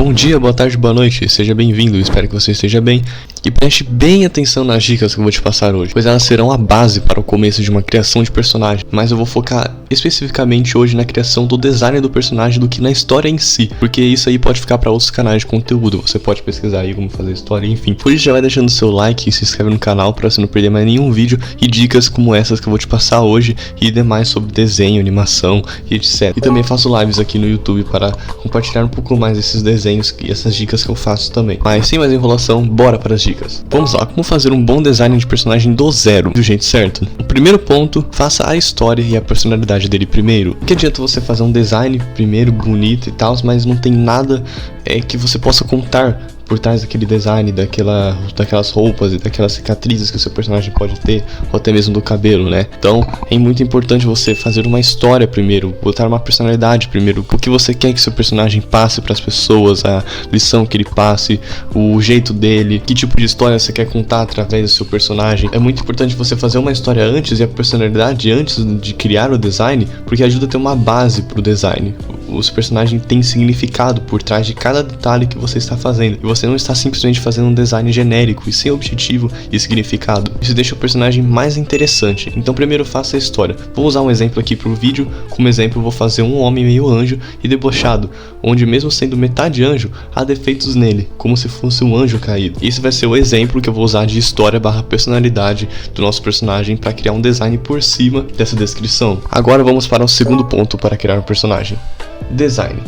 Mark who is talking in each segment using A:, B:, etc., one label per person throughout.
A: Bom dia, boa tarde, boa noite, seja bem-vindo, espero que você esteja bem e preste bem atenção nas dicas que eu vou te passar hoje, pois elas serão a base para o começo de uma criação de personagem, mas eu vou focar especificamente hoje na criação do design do personagem do que na história em si, porque isso aí pode ficar para outros canais de conteúdo, você pode pesquisar aí como fazer história, enfim. Por isso já vai deixando seu like e se inscreve no canal para você não perder mais nenhum vídeo e dicas como essas que eu vou te passar hoje e demais sobre desenho, animação e etc. E também faço lives aqui no YouTube para compartilhar um pouco mais desses desenhos e essas dicas que eu faço também. Mas sem mais enrolação, bora para as dicas. Vamos lá, como fazer um bom design de personagem do zero, do jeito certo? O primeiro ponto, faça a história e a personalidade dele primeiro. Que adianta você fazer um design primeiro, bonito e tal, mas não tem nada que você possa contar por trás daquele design, daquelas roupas e daquelas cicatrizes que o seu personagem pode ter, ou até mesmo do cabelo, né? Então, é muito importante você fazer uma história primeiro, botar uma personalidade primeiro, o que você quer que seu personagem passe para as pessoas, a lição que ele passe, o jeito dele, que tipo de história você quer contar através do seu personagem. É muito importante você fazer uma história antes e a personalidade antes de criar o design, porque ajuda a ter uma base pro design. O seu personagem tem significado por trás de cada detalhe que você está fazendo. E você não está simplesmente fazendo um design genérico e sem objetivo e significado. Isso deixa o personagem mais interessante. Então primeiro faça a história. Vou usar um exemplo aqui para o vídeo. Como exemplo, eu vou fazer um homem meio anjo e debochado, onde mesmo sendo metade anjo, há defeitos nele, como se fosse um anjo caído. Esse vai ser o exemplo que eu vou usar de história barra personalidade do nosso personagem para criar um design por cima dessa descrição. Agora vamos para o segundo ponto para criar um personagem. Design.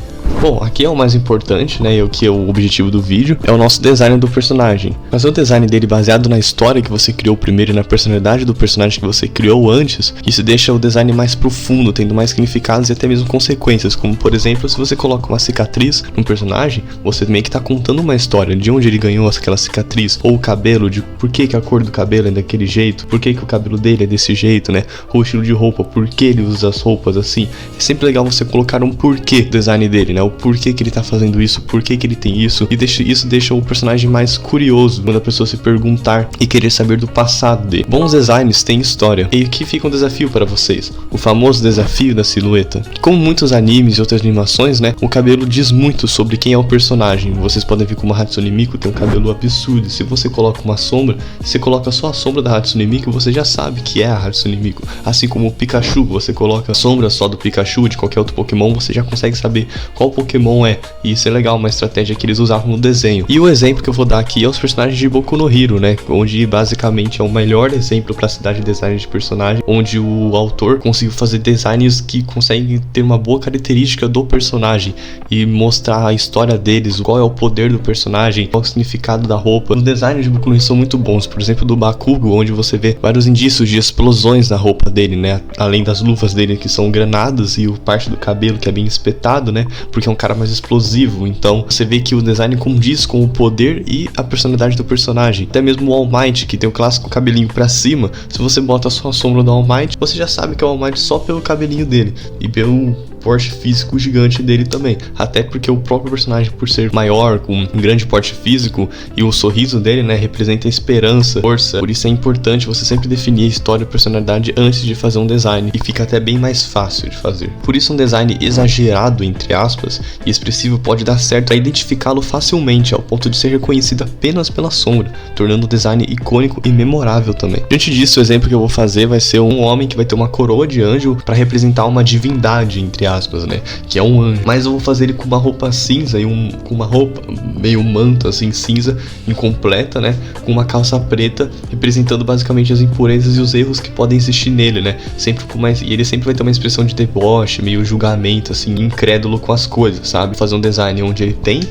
A: Bom, aqui é o mais importante, né, e o que é o objetivo do vídeo, é o nosso design do personagem. Fazer o design dele baseado na história que você criou primeiro e na personalidade do personagem que você criou antes, isso deixa o design mais profundo, tendo mais significados e até mesmo consequências, como por exemplo, se você coloca uma cicatriz num personagem, você meio que tá contando uma história de onde ele ganhou aquela cicatriz, ou o cabelo, de por que a cor do cabelo é daquele jeito, por que o cabelo dele é desse jeito, né, ou o estilo de roupa, por que ele usa as roupas assim. É sempre legal você colocar um porquê do design dele, né, o porquê que ele tá fazendo isso, porquê que ele tem isso, e isso deixa o personagem mais curioso quando a pessoa se perguntar e querer saber do passado dele. Bons designs têm história, e aqui fica um desafio para vocês, o famoso desafio da silhueta. Como muitos animes e outras animações, né, o cabelo diz muito sobre quem é o personagem. Vocês podem ver como a Hatsune Miku tem um cabelo absurdo, se você coloca uma sombra, você coloca só a sombra da Hatsune Miku, você já sabe que é a Hatsune Miku. Assim como o Pikachu, você coloca a sombra só do Pikachu, de qualquer outro Pokémon, você já consegue saber qual Pokémon é, e isso é legal, uma estratégia que eles usavam no desenho. E o exemplo que eu vou dar aqui é os personagens de Boku no Hero, né, onde basicamente é o melhor exemplo para a cidade de design de personagem, onde o autor conseguiu fazer designs que conseguem ter uma boa característica do personagem e mostrar a história deles, qual é o poder do personagem, qual é o significado da roupa. Os designs de Boku no Hero são muito bons, por exemplo do Bakugo, onde você vê vários indícios de explosões na roupa dele, né, além das luvas dele que são granadas e o parte do cabelo que é bem espetado, né, porque é um cara mais explosivo. Então você vê que o design condiz com o poder e a personalidade do personagem. Até mesmo o All Might, que tem o clássico cabelinho pra cima, se você bota só a sombra do All Might, você já sabe que é o All Might só pelo cabelinho dele e pelo porte físico gigante dele também, até porque o próprio personagem, por ser maior, com um grande porte físico, e o sorriso dele, né, representa esperança, força. Por isso é importante você sempre definir a história e personalidade antes de fazer um design, e fica até bem mais fácil de fazer. Por isso um design exagerado, entre aspas, e expressivo pode dar certo a identificá-lo facilmente, ao ponto de ser reconhecido apenas pela sombra, tornando o design icônico e memorável também. Diante disso, o exemplo que eu vou fazer vai ser um homem que vai ter uma coroa de anjo para representar uma divindade, entre aspas, né, que é um anjo, mas eu vou fazer ele com uma roupa cinza e com uma roupa meio manto assim cinza incompleta, né, com uma calça preta, representando basicamente as impurezas e os erros que podem existir nele, né, sempre com mais, e ele sempre vai ter uma expressão de deboche, meio julgamento assim, incrédulo com as coisas, sabe? Fazer um design onde ele tem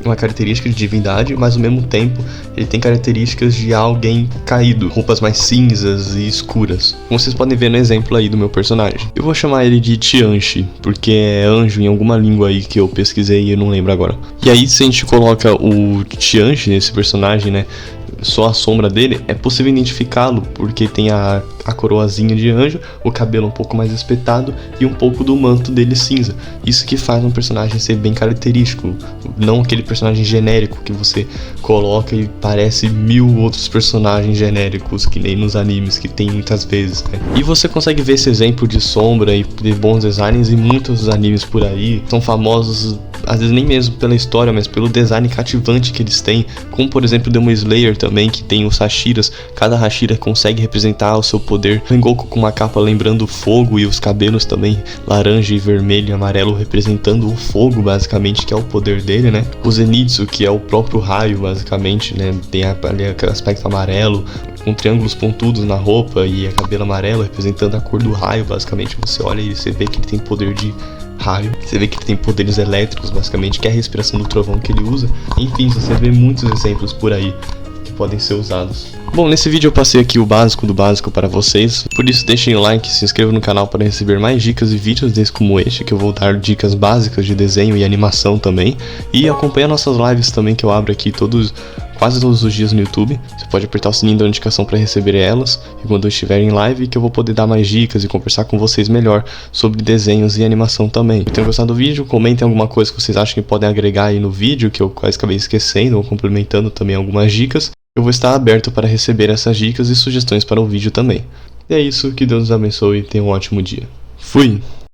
A: uma característica de divindade, mas ao mesmo tempo ele tem características de alguém caído, roupas mais cinzas e escuras, como vocês podem ver no exemplo aí do meu personagem. Eu vou chamar ele de Tianchi, porque é anjo em alguma língua aí que eu pesquisei e eu não lembro agora. E aí se a gente coloca o Tianchi nesse personagem, né, só a sombra dele, é possível identificá-lo, porque tem a coroazinha de anjo, o cabelo um pouco mais espetado e um pouco do manto dele cinza. Isso que faz um personagem ser bem característico, não aquele personagem genérico que você coloca e parece 1000 outros personagens genéricos, que nem nos animes, que tem muitas vezes, né? E você consegue ver esse exemplo de sombra e de bons designs em muitos animes por aí. São famosos, às vezes nem mesmo pela história, mas pelo design cativante que eles têm, como por exemplo Demon Slayer também, que tem os Hashiras. Cada Hashira consegue representar o seu poder. Rengoku com uma capa lembrando o fogo e os cabelos também laranja e vermelho e amarelo representando o fogo, basicamente, que é o poder dele, né? O Zenitsu, que é o próprio raio, basicamente, né? Tem ali aquele aspecto amarelo, com triângulos pontudos na roupa e a cabelo amarelo representando a cor do raio, basicamente. Você olha e você vê que ele tem poder de raio, você vê que ele tem poderes elétricos, basicamente, que é a respiração do trovão que ele usa. Enfim, você vê muitos exemplos por aí que podem ser usados. Bom, nesse vídeo eu passei aqui o básico do básico para vocês, por isso deixem o like, se inscrevam no canal para receber mais dicas e vídeos desses como este, que eu vou dar dicas básicas de desenho e animação também, e acompanha nossas lives também, que eu abro aqui quase todos os dias no YouTube. Você pode apertar o sininho da notificação para receber elas, e quando eu estiver em live, que eu vou poder dar mais dicas e conversar com vocês melhor sobre desenhos e animação também. Se tenham gostado do vídeo, comentem alguma coisa que vocês acham que podem agregar aí no vídeo, que eu quase acabei esquecendo, ou complementando também algumas dicas. Eu vou estar aberto para receber essas dicas e sugestões para o vídeo também. E é isso, que Deus nos abençoe e tenha um ótimo dia. Fui!